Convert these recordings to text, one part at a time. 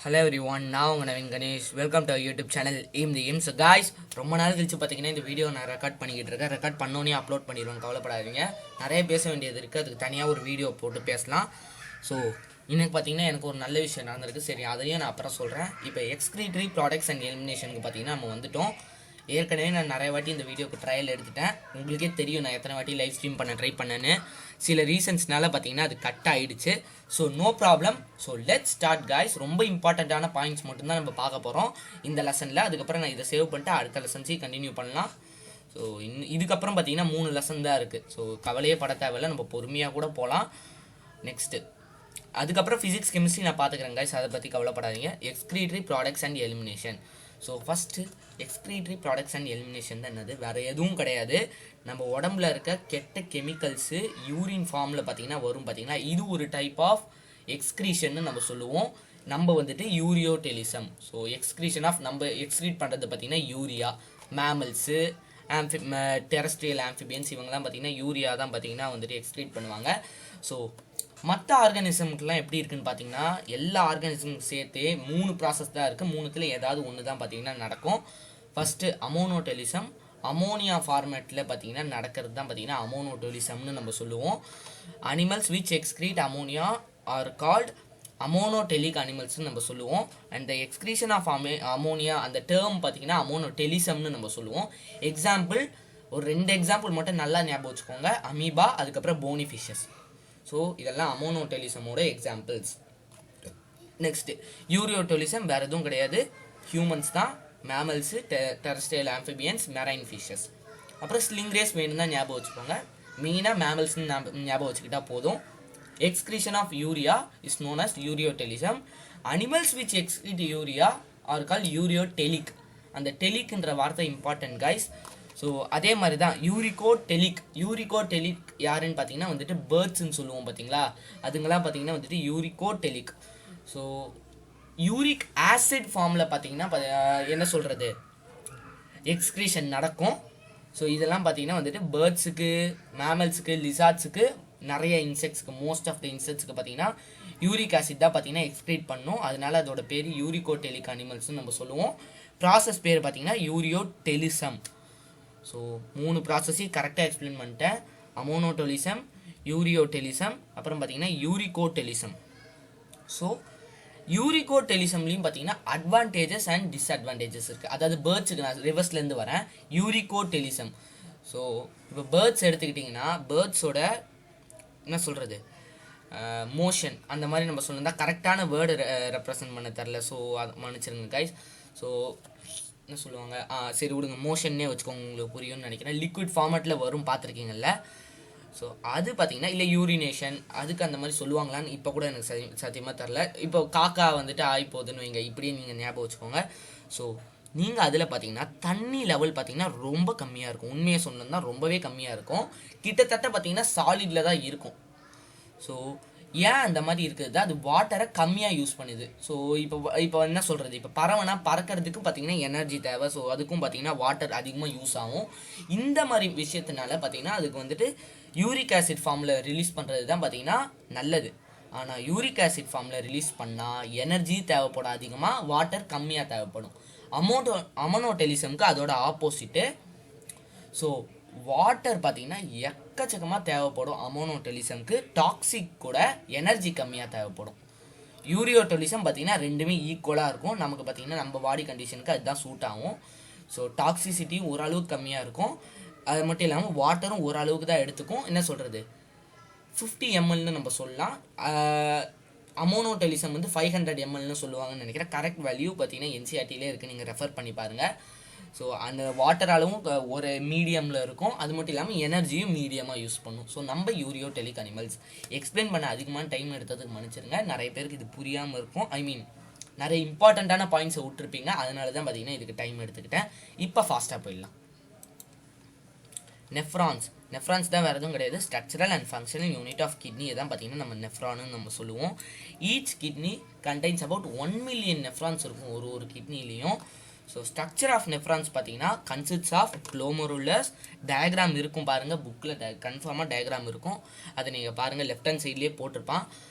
Hello every one, நான் உங்கள் Naveen Ganesh. Welcome to YouTube channel aim the aim. So guys, ரொம்ப நாள் கழிச்சு பார்த்தீங்கன்னா இந்த வீடியோ நான் ரெக்கார்ட் பண்ணிக்கிட்டு இருக்கேன். ரெக்கார்ட் பண்ணோன்னே அப்லோட் பண்ணிடுவேன், கவலைப்படாதீங்க. நிறைய பேச வேண்டியது இருக்குது, அதுக்கு தனியாக ஒரு வீடியோ போட்டு பேசலாம். ஸோ இன்னைக்கு பார்த்தீங்கன்னா எனக்கு ஒரு நல்ல விஷயம் நடந்திருக்கு. சரி, அதையும் நான் அப்புறம் சொல்கிறேன். இப்போ எக்ஸ்க்ரீட்டரி ப்ராடக்ட்ஸ் அண்ட் எலிமினேஷனுக்கு பார்த்தீங்கன்னா நம்ம வந்துட்டோம். ஏற்கனவே நான் நிறைய வாட்டி இந்த வீடியோக்கு ட்ரையல் எடுத்துட்டேன். உங்களுக்கே தெரியும் நான் எத்தனை வாட்டி லைவ் ஸ்ட்ரீம் பண்ண ட்ரை பண்ணேன்னு. சில ரீசன்ஸ்னால பார்த்தீங்கன்னா அது கட் ஆகிடுச்சு. So no problem. So let's start guys. ரொம்ப இம்பார்ட்டண்ட்டான பாயிண்ட்ஸ் மட்டும்தான் நம்ம பார்க்க போகிறோம் இந்த லெசனில். அதுக்கப்புறம் நான் இதை சேவ் பண்ணிட்டு அடுத்த லெசன்ஸையும் கண்டினியூ பண்ணலாம். ஸோ இதுக்கப்புறம் பார்த்தீங்கன்னா 3 லெசன் தான் இருக்குது. ஸோ கவலையே பட தேவையில்லை, நம்ம பொறுமையாக கூட போகலாம். நெக்ஸ்ட்டு அதுக்கப்புறம் ஃபிசிக்ஸ் கெமிஸ்ட்ரி நான் பார்த்துக்கிறேன் கைஸ், அதை பற்றி கவலைப்படாதீங்க. Excretory products and elimination. So first excretory products and elimination தான் என்னது, வேறு எதுவும் கிடையாது. நம்ம உடம்புல இருக்க கெட்ட கெமிக்கல்ஸு யூரின் ஃபார்மில் பார்த்தீங்கன்னா வரும். பார்த்தீங்கன்னா இது ஒரு டைப் ஆஃப் எக்ஸ்க்ரீஷன்னு நம்ம சொல்லுவோம். நம்ம வந்துட்டு யூரியோடெலிசம். ஸோ எக்ஸ்க்ரீஷன் ஆஃப் நம்ம எக்ஸ்க்ரீட் பண்ணுறது பார்த்தீங்கன்னா யூரியா. மேமல்ஸு, டெரஸ்ட்ரியல் ஆம்ஃபிபியன்ஸ் இவங்கெல்லாம் பார்த்தீங்கன்னா யூரியா தான் பார்த்தீங்கன்னா வந்துட்டு எக்ஸ்க்ரீட் பண்ணுவாங்க. ஸோ மற்ற ஆர்கானிசம்க்குலாம் எப்படி இருக்குன்னு பார்த்தீங்கன்னா எல்லா ஆர்கானிசமும் சேர்த்து 3 ப்ராசஸ் தான் இருக்குது. 3த்தில் ஏதாவது ஒன்று தான் பார்த்தீங்கன்னா நடக்கும். ஃபஸ்ட்டு அமோனோடெலிசம். அமோனியா ஃபார்மேட்டில் பார்த்தீங்கன்னா நடக்கிறது தான் பார்த்தீங்கன்னா அமோனோடெலிசம்னு நம்ம சொல்லுவோம். Animals which excrete ammonia are called ammonotelic அனிமல்ஸ்னு நம்ம சொல்லுவோம். And the excretion of ammonia அந்த டேர்ம் பார்த்தீங்கன்னா அமோனோடெலிசம்னு நம்ம சொல்லுவோம். எக்ஸாம்பிள் ஒரு 2 எக்ஸாம்பிள் மட்டும் நல்லா ஞாபகம் வச்சுக்கோங்க. அமீபா, அதுக்கப்புறம் போனி ஃபிஷஸ். ஸோ இதெல்லாம் அமோனோடெலிசமோட எக்ஸாம்பிள்ஸ். நெக்ஸ்ட்டு யூரியோடெலிசம் வேறு எதுவும் கிடையாது, ஹியூமன்ஸ் தான். மேமல்ஸு, டெரஸ்ட்ரியல் ஆம்ஃபிபியன்ஸ், மெரைன் ஃபிஷஸ். அப்புறம் ஸ்லிங்ரேஸ் வேணும் தான் ஞாபகம் வச்சுக்கோங்க. மெயினாக மேமல்ஸ்னு ஞாபகம் வச்சுக்கிட்டா போதும். Excretion of urea is known as ureotelism. Animals which excrete urea are call ureotelic. அந்த டெலிக்ன்ற வார்த்தை இம்பார்ட்டன்ட் கைஸ். ஸோ அதே மாதிரி தான் யூரிகோடெலிக். யூரிகோடெலிக் யாருன்னு பார்த்தீங்கன்னா வந்துட்டு பேர்ட்ஸ்ன்னு சொல்லுவோம் பார்த்தீங்களா, அதுங்கெல்லாம் பார்த்தீங்கன்னா வந்துட்டு யூரிகோடெலிக். ஸோ யூரிக் ஆசிட் ஃபார்மில் பார்த்தீங்கன்னா என்ன சொல்கிறது எக்ஸ்க்ரீஷன் நடக்கும். ஸோ இதெல்லாம் பார்த்தீங்கன்னா வந்துட்டு பேர்ட்ஸுக்கு, மேமல்ஸுக்கு, லிசார்ட்ஸுக்கு, நிறைய இன்செக்ட்ஸுக்கு, மோஸ்ட் ஆஃப் த இன்செக்ட்ஸுக்கு பார்த்தீங்கன்னா யூரிக் ஆசிட் தான் பார்த்தீங்கன்னா எக்ஸ்க்ரீட் பண்ணும். அதனால அதோட பேர் யூரிகோடெலிக் அனிமல்ஸ்னு நம்ம சொல்லுவோம். ப்ராசஸ் பேர் பார்த்தீங்கன்னா யூரியோடெலிசம். ஸோ 3 ப்ராசஸையும் கரெக்டாக எக்ஸ்பிளைன் பண்ணிட்டேன். அமோனோடெலிசம், யூரியோடெலிசம், அப்புறம் பார்த்தீங்கன்னா யூரிகோடெலிசம். ஸோ யூரிகோடெலிசம்லேயும் பார்த்தீங்கன்னா அட்வான்டேஜஸ் அண்ட் டிஸ்அட்வான்டேஜஸ் இருக்குது. அதாவது பேர்ட்ஸுக்கு நான் ரிவர்ஸ்லேருந்து வரேன். யூரிகோடெலிசம். ஸோ இப்போ பேர்ட்ஸ் எடுத்துக்கிட்டிங்கன்னா பேர்ட்ஸோட என்ன சொல்கிறது மோஷன் அந்த மாதிரி நம்ம சொல்லணும். கரெக்டான வேர்டு ரெப்ரசன்ட் பண்ண தரல, ஸோ அதை மன்னிச்சிருங்க கைஸ். ஸோ என்ன சொல்லுவாங்க, சரி விடுங்க, மோஷன்னே வச்சுக்கோங்க, உங்களுக்கு புரியும்னு நினைக்கிறேன். லிக்விட் ஃபார்மேட்டில் வரும், பார்த்துருக்கீங்கல்ல. ஸோ அது பார்த்தீங்கன்னா இல்லை யூரினேஷன் அதுக்கு அந்த மாதிரி சொல்லுவாங்களான்னு இப்போ கூட எனக்கு சத்தியமாக தரல. இப்போ காக்கா வந்துட்டு ஆகிப்போகுதுன்னு வைங்க, இப்படியே நீங்கள் ஞாபகம் வச்சுக்கோங்க. ஸோ நீங்கள் அதில் பார்த்தீங்கன்னா தண்ணி லெவல் பார்த்தீங்கன்னா ரொம்ப கம்மியாக இருக்கும். உண்மையை சொன்னோம்னா ரொம்பவே கம்மியாக இருக்கும். கிட்டத்தட்ட பார்த்தீங்கன்னா சாலிடில் தான் இருக்கும். ஸோ ஏன் அந்த மாதிரி இருக்குது, அது வாட்டரை கம்மியாக யூஸ் பண்ணுது. ஸோ இப்போ என்ன சொல்கிறது, இப்போ பறவைனா பறக்கிறதுக்கு பார்த்தீங்கன்னா எனர்ஜி தேவை. ஸோ அதுக்கும் பார்த்தீங்கன்னா வாட்டர் அதிகமாக யூஸ் ஆகும். இந்த மாதிரி விஷயத்தினால பார்த்தீங்கன்னா அதுக்கு வந்துட்டு யூரிக் ஆசிட் ஃபார்மில் ரிலீஸ் பண்ணுறது தான் பார்த்தீங்கன்னா நல்லது. ஆனால் யூரிக் ஆசிட் ஃபார்மில் ரிலீஸ் பண்ணால் எனர்ஜி தேவைப்படும் அதிகமாக, வாட்டர் கம்மியாக தேவைப்படும். அமோனோடெலிசம்க்கு அதோட ஆப்போசிட்டு. ஸோ வாட்டர் பார்த்தீங்கன்னா எக்கச்சக்கமாக தேவைப்படும் அமோனோடெலிசம்க்கு. டாக்ஸிக் கூட எனர்ஜி கம்மியாக தேவைப்படும். யூரியோடெலிசம் பார்த்தீங்கன்னா ரெண்டுமே ஈக்குவலாக இருக்கும். நமக்கு பார்த்தீங்கன்னா நம்ம பாடி கண்டிஷனுக்கு அதுதான் சூட் ஆகும். ஸோ டாக்ஸிசிட்டியும் ஓரளவுக்கு கம்மியாக இருக்கும். அது மட்டும் இல்லாமல் வாட்டரும் ஓரளவுக்கு தான் எடுத்துக்கும். என்ன சொல்கிறது 50 mlன்னு நம்ம சொல்லலாம். அமோனோடெலிசம் வந்து 500 mlன்னு சொல்லுவாங்கன்னு நினைக்கிறேன். கரெக்ட் வேல்யூ பார்த்தீங்கன்னா என்சிஆர்டிலே இருக்குது, நீங்கள் ரெஃபர் பண்ணி பாருங்கள். ஸோ அந்த வாட்டர் அளவும் ஒரு மீடியமில் இருக்கும். அது மட்டும் இல்லாமல் எனர்ஜியும் மீடியமாக யூஸ் பண்ணும். ஸோ நம்ம யூரியோடெலிக் அனிமல்ஸ் எக்ஸ்பிளைன் பண்ண அதிகமான டைம் எடுத்ததுக்கு மன்னிச்சிருங்க. நிறைய பேருக்கு இது புரியாமல் இருக்கும். நிறைய இம்பார்ட்டண்ட்டான பாயிண்ட்ஸை விட்டுருப்பீங்க, அதனால தான் பார்த்தீங்கன்னா இதுக்கு டைம் எடுத்துக்கிட்டேன். இப்போ ஃபாஸ்ட்டாக போயிடலாம். நெஃப்ரான்ஸ் தான் வேறு எதுவும் கிடையாது. Structural and functional unit of kidney தான் பார்த்தீங்கன்னா நம்ம நெஃப்ரான்னு நம்ம சொல்லுவோம். Each kidney contains about 1 million nephrons இருக்கும் ஒரு கிட்னிலையும். ஸோ ஸ்ட்ரக்சர் ஆஃப் நெஃப்ரான்ஸ் பார்த்தீங்கன்னா கன்சிஸ்ட்ஸ் ஆஃப் க்ளோமருலஸ். டயக்ராம் இருக்கும் பாருங்கள் புக்கில், கன்ஃபார்மாக டயக்ராம் இருக்கும். அதை நீங்கள் பாருங்கள், லெஃப்ட் ஹேண்ட் சைட்லேயே போட்டிருப்பான்.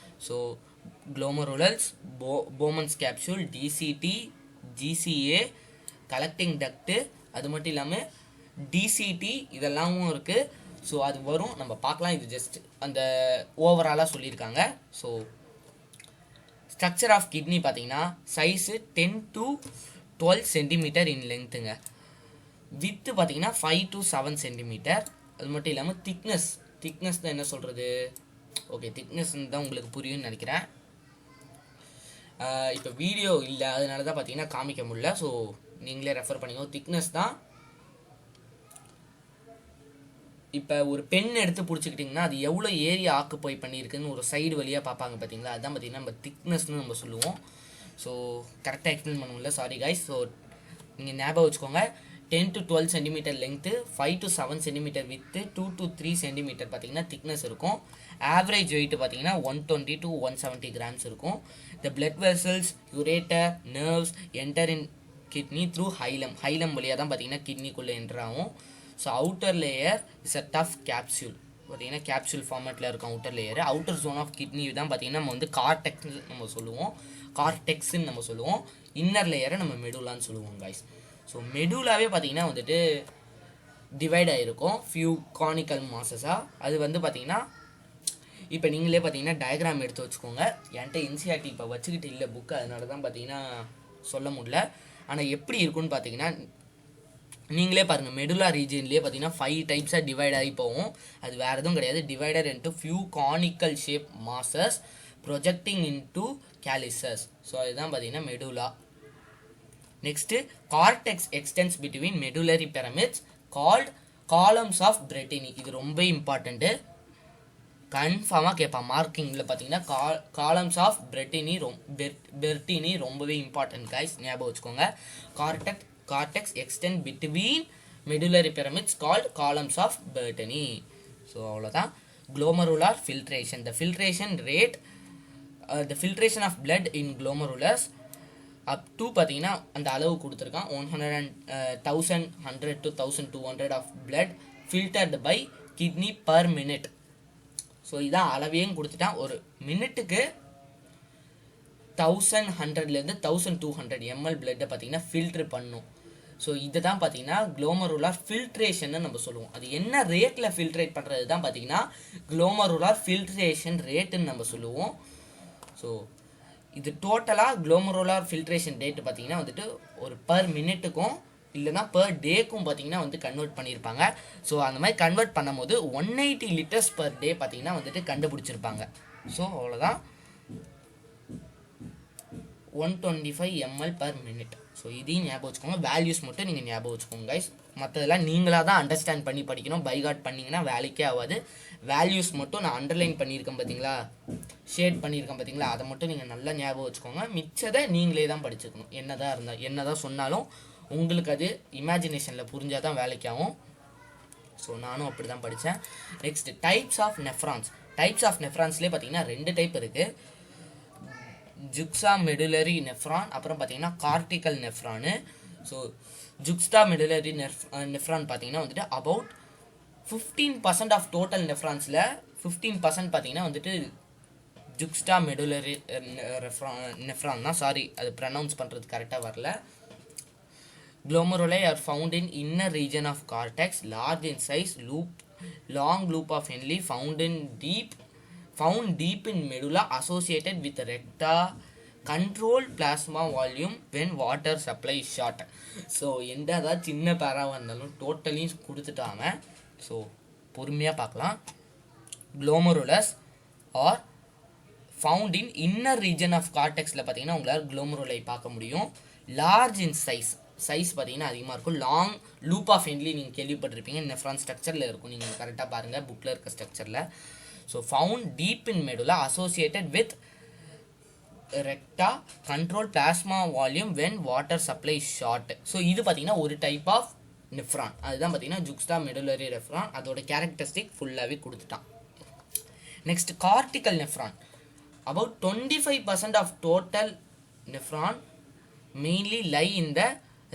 So glomerulus, Bowman's capsule, DCT, GCA, collecting duct, அது மட்டும் இல்லாமல் டிசிடி இதெல்லாமும் இருக்குது. ஸோ அது வரும், நம்ம பார்க்கலாம். இது ஜஸ்ட் அந்த ஓவராலாக சொல்லியிருக்காங்க. ஸோ ஸ்ட்ரக்சர் ஆஃப் கிட்னி பார்த்தீங்கன்னா size 10 to 12 centimetre in லென்த்துங்க. With பார்த்தீங்கன்னா 5 to 7 சென்டிமீட்டர். அது மட்டும் இல்லாமல் திக்னஸ் தான் என்ன சொல்கிறது, ஓகே திக்னஸ் தான் உங்களுக்கு புரியும்னு நினைக்கிறேன். இப்போ வீடியோ இல்லை, அதனால தான் பார்த்தீங்கன்னா காமிக்க முடியல. ஸோ நீங்களே ரெஃபர் பண்ணிக்கோ. திக்னஸ் தான். இப்போ ஒரு பென் எடுத்து பிடிச்சிக்கிட்டிங்கன்னா அது எவ்வளோ ஏரியா ஆக்குப்பை பண்ணியிருக்குன்னு ஒரு சைடு வழியாக பார்ப்பாங்க பார்த்தீங்களா, அதுதான் பார்த்தீங்கன்னா நம்ம திக்னஸ்னு நம்ம சொல்லுவோம். ஸோ கரெக்டாக எக்ஸ்பிளைன் பண்ணுவோம்ல, சாரி கைஸ். ஸோ நீங்கள் ஞாபகம் வச்சுக்கோங்க, 10 to 12 centimetre length, 5 to 7 centimetre width, 2 to 3 centimetre பார்த்தீங்கன்னா திக்னஸ் இருக்கும். ஆவரேஜ் வெயிட் பார்த்தீங்கன்னா 120 to 170 கிராம்ஸ் இருக்கும். The blood vessels, ureter, nerves enter in kidney through hilum வழியாக தான் பார்த்தீங்கன்னா கிட்னிக்குள்ளே என்டர் ஆகும். So outer layer is a tough capsule. பார்த்தீங்கன்னா கேப்சூல் ஃபார்மேட்டில் இருக்கும் outer layer. Outer zone of kidney தான் பார்த்தீங்கன்னா நம்ம வந்து கார்டெக்ஸ்ன்னு நம்ம சொல்லுவோம். இன்னர் லேயரை நம்ம மெடுலான்னு சொல்லுவோம் கைஸ். ஸோ மெடுலாவே பார்த்தீங்கன்னா வந்துட்டு டிவைட் ஆகிருக்கும் ஃபியூ கானிக்கல் மாசஸாக. அது வந்து பார்த்தீங்கன்னா இப்போ நீங்களே பார்த்தீங்கன்னா டயக்ராம் எடுத்து வச்சுக்கோங்க. என்கிட்ட என்சிஆர்டி இப்போ வச்சுக்கிட்டு இல்லை புக்கு, அதனால தான் பார்த்தீங்கன்னா சொல்ல முடியல. ஆனால் எப்படி இருக்குன்னு பார்த்தீங்கன்னா நீங்களே பாருங்கள், மெடுலா ரீஜன்லேயே பார்த்தீங்கன்னா 5 டைப்ஸாக டிவைட் ஆகி போகும். அது வேறு எதுவும் கிடையாது. Divided into few conical shape masses projecting into calyces. So அதுதான் பார்த்தீங்கன்னா medulla. Next cortex extends between medullary pyramids called columns of Bertini. இது ரொம்ப இம்பார்ட்டண்ட்டு, கன்ஃபார்மாக கேட்பான் மார்க்கிங்கில். பார்த்தீங்கன்னா காலம்ஸ் ஆஃப் பெர்டினி ரொம்பவே இம்பார்ட்டன்ட் கைஸ், ஞாபகம் வச்சுக்கோங்க. Cortex extend between medullary pyramids called columns of Bertini. So அவ்வளோதான். Glomerular filtration. The filtration of blood in glomerulus up to பார்த்தீங்கன்னா அந்த அளவு கொடுத்துருக்கான். 1100 to 1200 of blood filtered by kidney per minute. So இதான் அளவையும் கொடுத்துட்டான். ஒரு மினிட்டுக்கு 1100லேருந்து 1200 ml பிளட்டை பார்த்தீங்கன்னா ஃபில்ட்ரு பண்ணும். ஸோ இதை தான் பார்த்தீங்கன்னா குளோமருலார் ஃபில்ட்ரேஷன்னு நம்ம சொல்லுவோம். அது என்ன ரேட்டில் ஃபில்ட்ரேட் பண்ணுறது தான் பார்த்தீங்கன்னா குளோமருலார் ஃபில்ட்ரேஷன் ரேட்டுன்னு நம்ம சொல்லுவோம். ஸோ இது டோட்டலாக குளோமருலார் ஃபில்ட்ரேஷன் ரேட்டு பார்த்தீங்கன்னா வந்துட்டு ஒரு பர் மினிட்டுக்கும் இல்லைனா பர் டேக்கும் பார்த்தீங்கன்னா வந்து கன்வெர்ட் பண்ணியிருப்பாங்க. ஸோ அந்த மாதிரி கன்வெர்ட் பண்ணும்போது 180 லிட்டர்ஸ் பர் டே பார்த்தீங்கன்னா வந்துட்டு கண்டுபிடிச்சிருப்பாங்க. ஸோ அவ்வளோதான், 125 ml பர் மினிட். ஸோ இதையும் ஞாபகம் வச்சுக்கோங்க. வேல்யூஸ் மட்டும் நீங்கள் ஞாபகம் வச்சுக்கோங்க கைஸ். மற்றதெல்லாம் நீங்களாக தான் அண்டர்ஸ்டாண்ட் பண்ணி படிக்கணும். பைகாட் பண்ணிங்கன்னா வேலைக்கே ஆகாது. வேல்யூஸ் மட்டும் நான் அண்டர்லைன் பண்ணியிருக்கேன் பார்த்தீங்களா, ஷேட் பண்ணியிருக்கேன் பார்த்தீங்களா, அதை மட்டும் நீங்கள் நல்லா ஞாபகம் வச்சுக்கோங்க. மிச்சதை நீங்களே தான் படிச்சுக்கணும். என்னதான் சொன்னாலும் உங்களுக்கு அது இமேஜினேஷனில் புரிஞ்சால் தான் வேலைக்கு ஆகும். ஸோ நானும் அப்படி தான் படித்தேன். நெக்ஸ்ட் டைப்ஸ் ஆஃப் நெஃப்ரான்ஸ்லேயே பார்த்தீங்கன்னா 2 டைப் இருக்குது. ஜுக்ஸா மெடுலரி நெஃப்ரான், அப்புறம் பார்த்தீங்கன்னா கார்டிக்கல் நெஃப்ரானு. ஸோ ஜுக்ஸ்டா மெடுலரி நெஃப்ரான் பார்த்தீங்கன்னா வந்துட்டு அபவுட் 15% ஆஃப் டோட்டல் நெஃப்ரான்ஸில் 15% பார்த்தீங்கன்னா வந்துட்டு ஜுக்ஸ்டா மெடுலரி நெஃப்ரான் தான். சாரி, அது ப்ரனவுன்ஸ் பண்ணுறது கரெக்டாக வரல. Glomeruli are found in inner region of cortex, large in size, long loop of Henle found deep in medulla, associated with recta, controlled plasma volume when water supply is short. So எந்த சின்ன பேராக இருந்தாலும் டோட்டலையும் கொடுத்துட்டாங்க. So பொறுமையாக பார்க்கலாம். Glomerulus are found in inner region of cortexல பார்த்தீங்கன்னா உங்களால் glomeruli பார்க்க முடியும். large in சைஸ் பார்த்தீங்கன்னா அதிகமாக இருக்கும். லாங் லூப் ஆஃப் ஹென்லி நீங்கள் கேள்விப்பட்டிருப்பீங்க, நெஃப்ரான் ஸ்ட்ரக்சரில் இருக்கும். நீங்கள் கரெக்டாக பாருங்கள் புக்கில் இருக்க ஸ்ட்ரக்சரில். So found deep in medulla, associated with recta, control plasma volume when water supply short. So இது பார்த்தீங்கன்னா ஒரு டைப் ஆஃப் நெஃப்ரான். அதுதான் பார்த்தீங்கன்னா ஜுக்ஸ்டா மெடுலரி நெஃப்ரான். அதோட கேரக்டரிஸ்டிக் ஃபுல்லாகவே கொடுத்துட்டான். Next cortical nephron. About 25% of total nephron mainly lie in the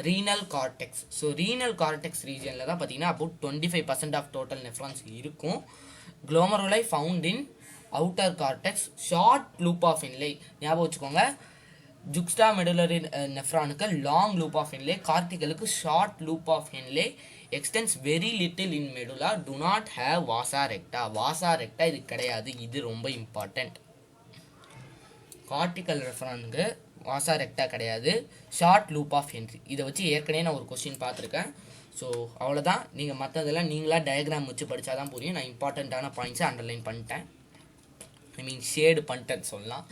renal cortex. So renal cortex ரீஜனில் தான் பார்த்தீங்கன்னா அபவுட் 25% ஆஃப் டோட்டல் நெஃப்ரான்ஸ் இருக்கும். Glomeruli found in outer cortex short loop of இன்லே. ஞாபகம் வச்சுக்கோங்க, juxta medullary நெஃப்ரானுக்கு long loop of Henle, கார்டிகலுக்கு short loop of Henle. Extends very little in medulla, do not have vasa recta. வாசா ரெக்டா இது கிடையாது, இது ரொம்ப இம்பார்ட்டண்ட். கார்டிகல் ரெஃப்ரானுக்கு வாசா ரெக்டா கிடையாது, ஷார்ட் லூப் ஆஃப் ஹென்ரி. இதை வச்சு ஏற்கனவே நான் ஒரு கொஸ்டின் பார்த்துருக்கேன். ஸோ அவ்வளோதான். நீங்கள் மற்றதெல்லாம் நீங்களாக டயக்ராம் வச்சு படித்தா தான் புரியும். நான் இம்பார்ட்டண்ட்டான பாயிண்ட்ஸை அண்டர்லைன் பண்ணிட்டேன், ஐ மீன் ஷேடு பண்ணிட்டேன்னு சொல்லலாம்.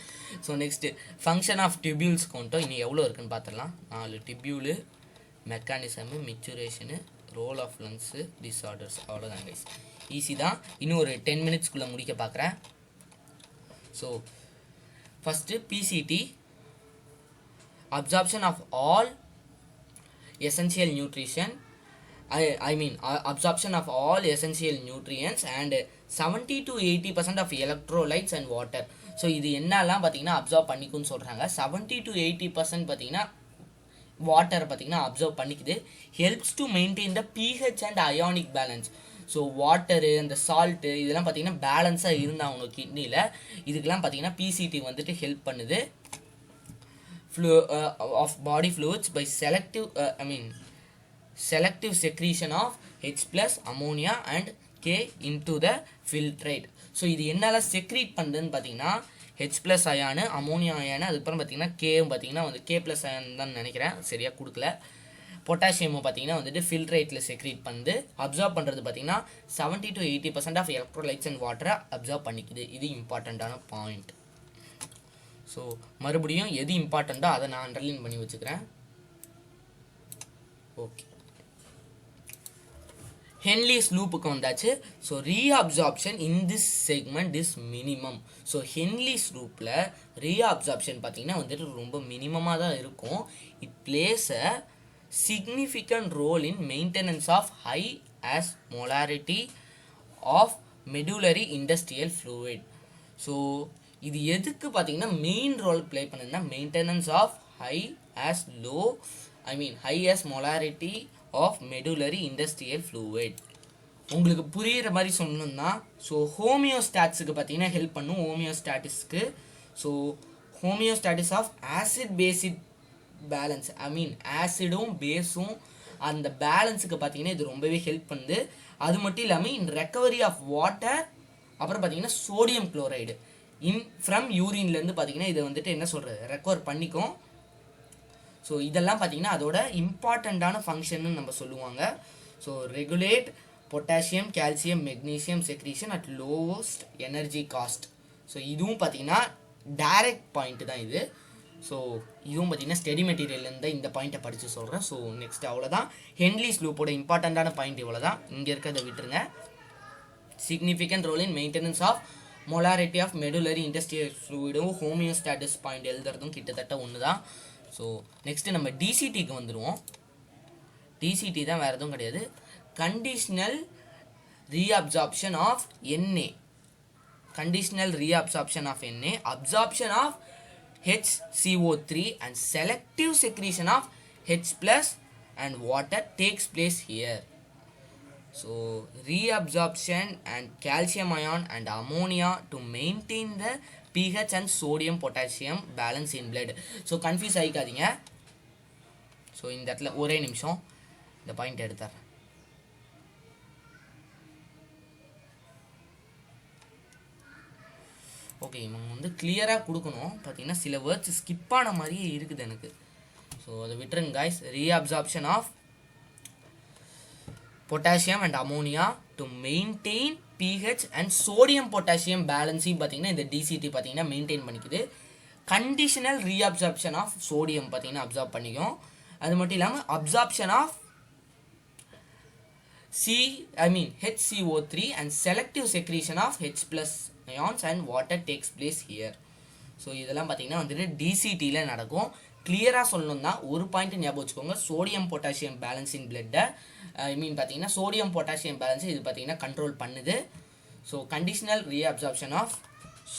So next function of tubules கவுண்ட்டோ இன்னும் எவ்வளோ இருக்குன்னு பார்த்துடலாம். 4 tubule, mechanism, micturition, role of lungs, disorders. அவ்வளோதான் கைஸ், ஈஸி தான். இன்னும் ஒரு 10 மினிட்ஸ்க்குள்ளே முடிக்க பார்க்குறேன். So first PCT, absorption of all essential nutrition, I mean absorption of all essential nutrients and 70 to 80% of electrolytes and water. So இது என்னெல்லாம் பார்த்தீங்கன்னா அப்சர்வ் பண்ணிக்குன்னு சொல்கிறாங்க. 70 to 80% பார்த்தீங்கன்னா வாட்டர் பார்த்தீங்கன்னா அப்சர்வ் பண்ணிக்குது. Helps to maintain the pH and ionic balance. So water, அந்த salt இதெல்லாம் பார்த்தீங்கன்னா பேலன்ஸாக இருந்தாகணும் கிட்னியில். இதுக்கெல்லாம் பார்த்தீங்கன்னா பிசிடி வந்துட்டு ஹெல்ப் பண்ணுது. Of body fluids by selective secretion of H plus ammonia and K into the filtrate. So இது என்னால் செக்ரீட் பண்ணுறதுன்னு பார்த்தீங்கன்னா H plus அயானு, அமோனியா அயானு, அதுக்கப்புறம் பார்த்தீங்கன்னா கேவும் பார்த்தீங்கன்னா வந்து K plus அயான் தான் நினைக்கிறேன், சரியாக கொடுக்கல. பொட்டாசியமும் பார்த்தீங்கன்னா வந்துட்டு ஃபில்ட்ரேட்டில் செக்ரீட் பண்ணுது. அப்சர்வ் பண்ணுறது பார்த்தீங்கன்னா 70 to 80% ஆஃப் எலக்ட்ரோலைட்ஸ் அண்ட் வாட்டரை அப்சர்வ் பண்ணிக்குது. இது இம்பார்ட்டண்ட்டான பாயிண்ட். ஸோ மறுபடியும் எது இம்பார்ட்டண்ட்டோ அதை நான் அண்டர்லைன் பண்ணி வச்சுக்கிறேன். ஓகே, ஹென்லிஸ் லூப்புக்கு வந்தாச்சு. So reabsorption in this segment is minimum. So Henle's லூப்பில் ரீஅப்சார்ப்ஷன் பார்த்தீங்கன்னா வந்துட்டு ரொம்ப மினிமமாக தான் இருக்கும். It plays a significant role in maintenance of high osmolarity of medullary industrial fluid. So இது எதுக்கு பார்த்தீங்கன்னா மெயின் ரோல் ப்ளே பண்ணுதுன்னா maintenance of high osmolarity of medullary industrial fluid. உங்களுக்கு புரிகிற மாதிரி சொல்லணும்னா, ஸோ ஹோமியோஸ்டாட்ஸுக்கு பார்த்தீங்கன்னா ஹெல்ப் பண்ணும். ஹோமியோஸ்டாட்டிஸ்க்கு so homeostasis of acid base balance, ஆசிடும் பேஸும் அந்த பேலன்ஸுக்கு பார்த்தீங்கன்னா இது ரொம்பவே ஹெல்ப் பண்ணுது. அது மட்டும் இல்லாமல் இன் ரெக்கவரி ஆஃப் வாட்டர், அப்புறம் பார்த்தீங்கன்னா சோடியம் குளோரைடு ஃப்ரம் யூரின்லேருந்து பார்த்தீங்கன்னா இதை வந்துட்டு என்ன சொல்கிறது ரெக்கவர் பண்ணிக்கும். ஸோ இதெல்லாம் பார்த்தீங்கன்னா அதோட இம்பார்ட்டண்ட்டான ஃபங்க்ஷன்னு நம்ம சொல்லுவாங்க. So regulate potassium, calcium, magnesium secretion at lowest energy cost. So இதுவும் பார்த்தீங்கன்னா டைரக்ட் பாயிண்ட் தான் இது. ஸோ இதுவும் பார்த்தீங்கன்னா ஸ்டெடி மெட்டீரியல்லேருந்து தான் இந்த பாயிண்ட்டை படித்து சொல்கிறேன். ஸோ நெக்ஸ்ட் அவ்வளோதான். ஹென்லிஸ் லூப்போட இம்பார்ட்டண்ட்டான பாயிண்ட் இவ்வளோ தான். இங்கே இருக்கிறத விட்டுருங்க. Significant role in maintenance of osmolarity of medullary industrial ஃப்ளூயிடும் ஹோமியோஸ்டாட்டிஸ் பாயிண்ட் எழுதுறதும் கிட்டத்தட்ட ஒன்று தான். ஸோ நெக்ஸ்ட்டு நம்ம டிசிடிக்கு வந்துடுவோம். டிசிடி தான் வேறு எதுவும் கிடையாது, conditional reabsorption of NA. Conditional reabsorption of NA, absorption of HCO3 and selective secretion of H plus and water takes place here. So reabsorption and calcium ion and ammonia to maintain the pH and sodium potassium balance in blood. So confuse ஆகிக்காதீங்க. So இந்த இடத்துல ஒரே நிமிஷம் இந்த point எடுத்தார். Okay, இவங்க வந்து கிளியராக கொடுக்கணும். பார்த்தீங்கன்னா சில வேர்ட்ஸ் ஸ்கிப் ஆன மாதிரியே இருக்குது எனக்கு. ஸோ அதை விட்டுருங்க guys. Reabsorption of potassium and ammonia to maintain pH and sodium potassium பேலன்ஸையும் பார்த்தீங்கன்னா இந்த டிசிடி பார்த்தீங்கன்னா மெயின்டைன் பண்ணிக்குது. கண்டிஷனல் ரீஅப்சார்ப்ஷன் ஆஃப் சோடியம் பார்த்தீங்கன்னா அப்சார்ப் பண்ணிக்கும். அது மட்டும் இல்லாமல் absorption of HCO3 and selective secretion of H plus ions and water takes place here. So இதெல்லாம் பார்த்தீங்கன்னா வந்துட்டு டிசிடியில் நடக்கும். கிளியராக சொல்லணும்னா ஒரு பாயிண்ட் ஞாபகம் வச்சுக்கோங்க, சோடியம் பொட்டாசியம் பேலன்ஸ் இன் பிளட்டை பார்த்தீங்கன்னா சோடியம் பொட்டாசியம் பேலன்ஸ் இது பார்த்தீங்கன்னா கண்ட்ரோல் பண்ணுது. So conditional reabsorption of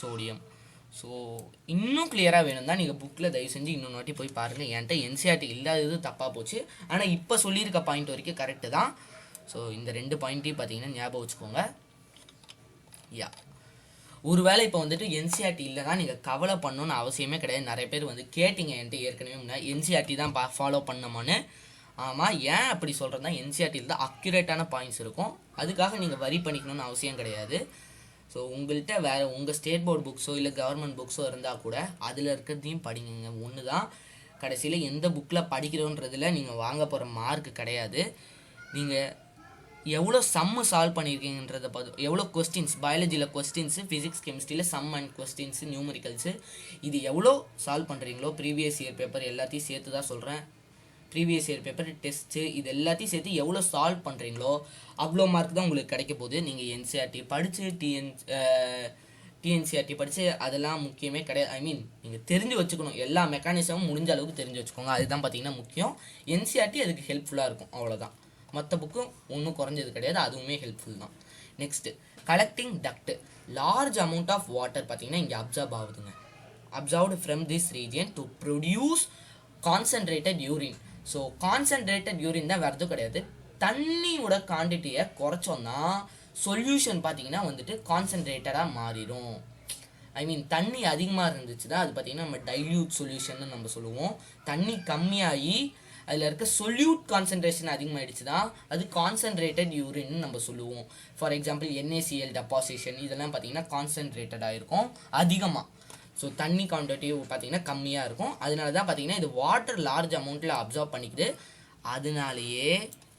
sodium. So இன்னும் கிளியராக வேணும் தான் நீங்கள் புக்கில் தயவு செஞ்சு இன்னொன்று வாட்டி போய் பாருங்கள். என்கிட்ட NCERT இல்லாதது தப்பாக போச்சு, ஆனால் இப்போ சொல்லியிருக்க பாயிண்ட் வரைக்கும் கரெக்டு தான். ஸோ இந்த 2 பாயிண்ட்டையும் பார்த்தீங்கன்னா ஞாபகம் வச்சுக்கோங்க. யா ஒருவேளை இப்போ வந்துட்டு என்சிஆர்டி இல்லைனா நீங்கள் கவலை பண்ணணும்னு அவசியமே கிடையாது. நிறைய பேர் வந்து கேட்டிங்க என்கிட்ட ஏற்கனவே என்சிஆர்டி தான் ஃபாலோ பண்ணமான்னு. ஆமாம், ஏன் அப்படி சொல்கிறேன்னா என்சிஆர்டியில் தான் அக்யூரேட்டான பாயிண்ட்ஸ் இருக்கும். அதுக்காக நீங்கள் வரி பண்ணிக்கணும்னு அவசியம் கிடையாது. ஸோ உங்கள்கிட்ட வேறு உங்கள் ஸ்டேட் போர்டு புக்ஸோ இல்லை கவர்மெண்ட் புக்ஸோ இருந்தால் கூட அதில் இருக்கிறதையும் படிங்க. ஒன்று தான், கடைசியில் எந்த புக்கில் படிக்கிறோன்றதில் நீங்கள் வாங்க போகிற மார்க் கிடையாது. நீங்கள் எவ்வளோ சம்மு சால்வ் பண்ணியிருக்கீங்கன்றதை பார்த்து, எவ்வளோ கொஸ்டின்ஸ் பயாலஜியில் கொஸ்டின்ஸு, ஃபிசிக்ஸ் கெமிஸ்ட்ரியில் சம் அண்ட் கொஸ்டின்ஸு, நியூமரிக்கல்ஸு, இது எவ்வளோ சால்வ் பண்ணுறீங்களோ ப்ரீவியஸ் இயர் பேப்பர் எல்லாத்தையும் சேர்த்து தான் சொல்கிறேன். ப்ரீவியஸ் இயர் பேப்பர் டெஸ்ட்டு இது எல்லாத்தையும் சேர்த்து எவ்வளோ சால்வ் பண்ணுறீங்களோ அவ்வளோ மார்க் தான் உங்களுக்கு கிடைக்க போகுது. நீங்கள் என்சிஆர்டி படித்து டிஎன்சிஆர்டி படித்து அதெல்லாம் முக்கியமே கிடையாது. ஐ மீன் நீங்கள் தெரிஞ்சு வச்சுக்கணும், எல்லா மெக்கானிசமும் முடிஞ்ச அளவுக்கு தெரிஞ்சு வச்சுக்கோங்க. அதுதான் பார்த்தீங்கன்னா முக்கியம். என்சிஆர்டி அதுக்கு ஹெல்ப்ஃபுல்லாக இருக்கும், அவ்வளோதான். மற்ற புக்கும் ஒன்றும் குறைஞ்சது கிடையாது, அதுவுமே ஹெல்ப்ஃபுல் தான். Next collecting duct. Large amount of water பார்த்தீங்கன்னா இங்கே அப்சர்வ் ஆகுதுங்க. Absorbed from this region to produce concentrated urine. So concentrated urine தான் வேறு எதுவும் கிடையாது. தண்ணியோட குவான்டிட்டியை குறைச்சோன்னா சொல்யூஷன் பார்த்தீங்கன்னா வந்துட்டு கான்சன்ட்ரேட்டடாக மாறிடும். ஐ மீன் தண்ணி அதிகமாக இருந்துச்சுன்னா அது பார்த்திங்கன்னா நம்ம டைல்யூட் சொல்யூஷன் நம்ம சொல்லுவோம். தண்ணி கம்மியாகி அதில் இருக்க சொல்யூட் கான்சன்ட்ரேஷன் அதிகமாகிடுச்சு தான் அது கான்சன்ட்ரேட்டட் யூரின்னு நம்ம சொல்லுவோம். ஃபார் எக்ஸாம்பிள் NaCl டெபாசிஷன் இதெல்லாம் பார்த்திங்கன்னா கான்சன்ட்ரேட்டடாக இருக்கும் அதிகமாக. ஸோ தண்ணி குவான்டிட்டி பார்த்திங்கன்னா கம்மியாக இருக்கும். அதனால தான் பார்த்திங்கன்னா இது வாட்டர் லார்ஜ் அமௌண்ட்டில் அப்சர்வ் பண்ணிக்குது, அதனாலேயே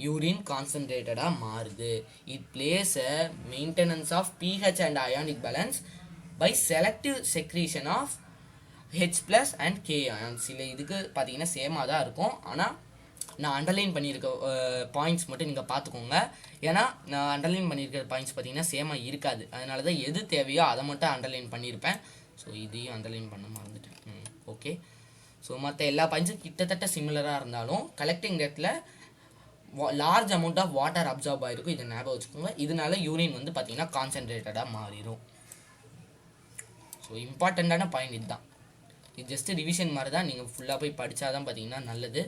யூரின் கான்சன்ட்ரேட்டடாக மாறுது. It plays a maintenance of pH and ionic balance by selective secretion of H+ and K ions. இல்லை இதுக்கு பார்த்தீங்கன்னா சேமாக தான் இருக்கும். ஆனால் நான் அண்டர்லைன் பண்ணியிருக்க பாயிண்ட்ஸ் மட்டும் நீங்கள் பார்த்துக்கோங்க. ஏன்னா நான் அண்டர்லைன் பண்ணியிருக்கிற பாயிண்ட்ஸ் பார்த்தீங்கன்னா சேமாக இருக்காது. அதனால தான் எது தேவையோ அதை மட்டும் அண்டர்லைன் பண்ணியிருப்பேன். ஸோ இதையும் அண்டர்லைன் பண்ண மறந்துட்டேன். ஓகே. ஸோ மற்ற எல்லா பாயிண்ட்ஸும் கிட்டத்தட்ட சிமிலராக இருந்தாலும் கலெக்டிங் டேட்டில் large amount of water absorb ஆகிருக்கும். இதை ஞாபகம் வச்சுக்கோங்க. இதனால யூரின் வந்து பார்த்தீங்கன்னா கான்சன்ட்ரேட்டடாக மாறிடும். ஸோ இம்பார்ட்டண்ட்டான பாயிண்ட் இதுதான். இது ஜஸ்ட்டு ரிவிஷன் மாதிரி தான், நீங்கள் ஃபுல்லாக போய் படித்தா தான் பார்த்தீங்கன்னா நல்லது.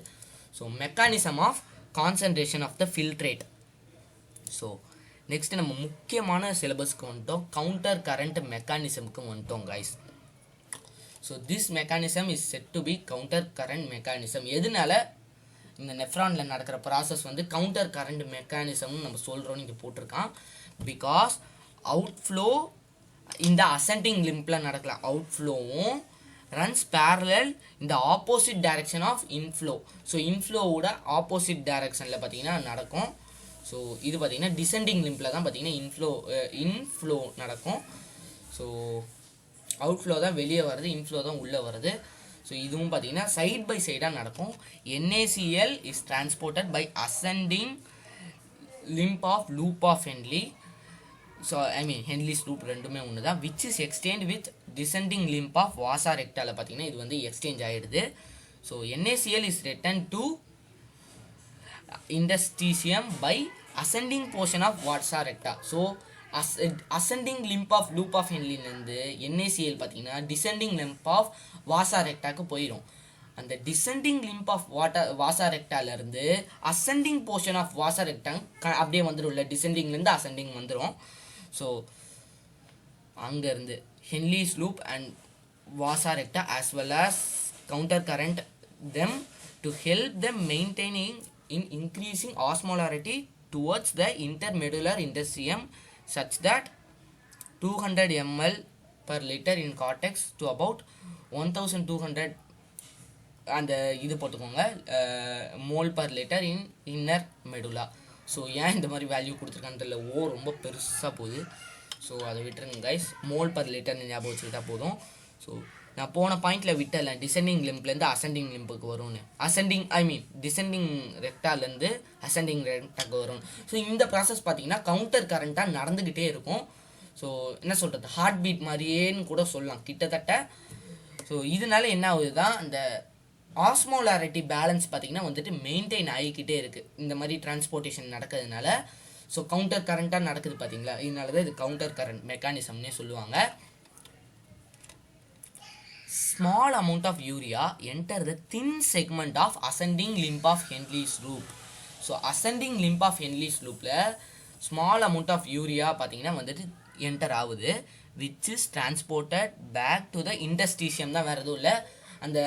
So mechanism of concentration of the filtrate. So next நம்ம முக்கியமான சிலபஸ்க்கு வந்துட்டோம், கவுண்டர் கரண்ட் மெக்கானிசமுக்கு வந்துட்டோம் guys. So this mechanism is said to be counter current mechanism. எதனால இந்த நெஃப்ரானில் நடக்கிற ப்ராசஸ் வந்து கவுண்டர் கரண்ட் மெக்கானிசம்னு நம்ம சொல்கிறோன்னு இங்கே போட்டிருக்கான். பிகாஸ் அவுட்ஃப்ளோ இந்த அசெண்டிங் லிம்பில் நடக்கலாம். அவுட்ஃப்ளோவும் runs parallel in the opposite direction of inflow. So இன்ஃப்ளோவோட ஆப்போசிட் டைரக்ஷனில் பார்த்தீங்கன்னா நடக்கும். ஸோ இது பார்த்தீங்கன்னா டிசெண்டிங் லிம்பில் தான் பார்த்தீங்கன்னா இன்ஃப்ளோ நடக்கும். ஸோ அவுட்ஃப்ளோ தான் வெளியே வருது, இன்ஃப்ளோ தான் உள்ளே வருது. ஸோ இதுவும் பார்த்தீங்கன்னா சைட் பை சைடாக நடக்கும். NaCl is transported by ascending limb of loop of Henle. So I mean Henle's loop ரெண்டுமே ஒன்று தான். Which is exchange with descending limb of vasa ரெக்டாவில் பார்த்தீங்கன்னா இது வந்து எக்ஸ்சேஞ்ச் ஆகிடுது. So NaCl is return to interstitium by ascending portion of vasa recta. So ascending limb of loop of ஹென்லிலேருந்து NaCl பார்த்தீங்கன்னா டிசெண்டிங் லிம்ப் ஆஃப் வாசா ரெக்டாக்கு போயிடும். அந்த டிசெண்டிங் லிம்ப் ஆஃப் வாசா ரெக்டாலேருந்து அசெண்டிங் போர்ஷன் ஆஃப் வாசா ரெக்டாங் அப்படியே வந்துடும். இல்லை டிசெண்டிங்லேருந்து அசெண்டிங் வந்துடும். ஸோ அங்கேருந்து ஹென்லிஸ் லூப் அண்ட் வாசா ரெக்டா as well as counter current them to help them maintaining in increasing osmolarity towards the intermedullary interstitium such that 200 ml per liter in cortex to about 1200 அந்த இது போட்டுக்கோங்க மோல் பர் லிட்டர் இன் inner medulla. So ஏன் இந்த மாதிரி value கொடுத்துருக்கான்னு தெரியல, ரொம்ப பெருசாக போகுது. ஸோ அதை விட்டுருங்க கைஸ், மோல் பர் லிட்டர்னு ஞாபகம் வச்சுக்கிட்டா போதும். ஸோ நான் போன பாயிண்டில் விட்டல டிசெண்டிங் லிம்ப்லேருந்து அசெண்டிங் லிம்புக்கு வரும்னு, டிசெண்டிங் ரெக்டாலேருந்து அசெண்டிங் ரெக்டாக்கு வரும். ஸோ இந்த ப்ராசஸ் பார்த்தீங்கன்னா கவுண்டர் கரண்ட்டாக நடந்துக்கிட்டே இருக்கும். ஸோ என்ன சொல்கிறது, ஹார்ட் பீட் மாதிரியேன்னு கூட சொல்லலாம் கிட்டத்தட்ட. ஸோ இதனால என்ன ஆகுது தான் அந்த ஆஸ்மோலாரிட்டி பேலன்ஸ் பார்த்தீங்கன்னா வந்துட்டு மெயின்டைன் ஆகிக்கிட்டே இருக்குது இந்த மாதிரி டிரான்ஸ்போர்ட்டேஷன் நடக்கிறதுனால. ஸோ கவுண்டர் கரண்ட்டாக நடக்குது பார்த்தீங்களா, இதனால தான் இது கவுண்டர் கரண்ட் மெக்கானிசம்னே சொல்லுவாங்க. Small amount of urea enter the thin segment of ascending limb of Henle's loop. So ascending limb of Henle's லூப்பில் ஸ்மால் அமௌண்ட் ஆஃப் யூரியா பார்த்தீங்கன்னா வந்துட்டு என்டர் ஆகுது. which is transported back to the interstitium தான், வேறு எதுவும் இல்லை. அந்த